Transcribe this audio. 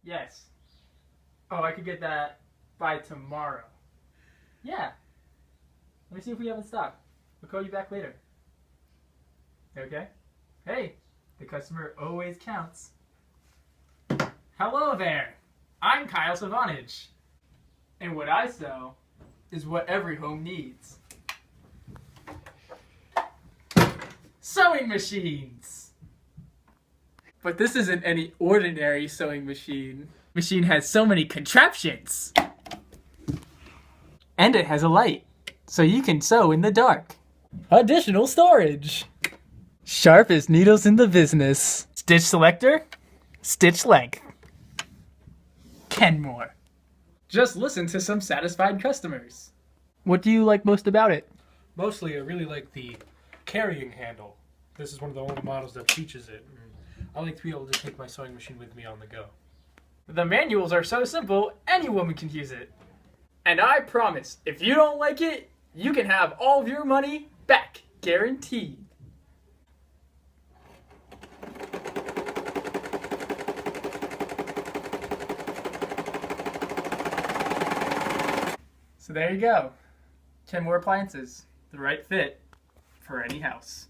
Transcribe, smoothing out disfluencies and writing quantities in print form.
Yes. Oh, I could get that by tomorrow. Yeah. Let me see if we have in stock. We'll call you back later. Okay? Hey, the customer always counts. Hello there. I'm Kyle Savantage. And what I sell is what every home needs. Sewing machines! But this isn't any ordinary sewing machine. Machine has so many contraptions. And it has a light, so you can sew in the dark. Additional storage. Sharpest needles in the business. Stitch selector, stitch length. Kenmore. Just listen to some satisfied customers. What do you like most about it? Mostly, I really like the carrying handle. This is one of the only models that features it. I like to be able to take my sewing machine with me on the go. The manuals are so simple, any woman can use it. And I promise, if you don't like it, you can have all of your money back, guaranteed. So there you go. Kenmore appliances, the right fit for any house.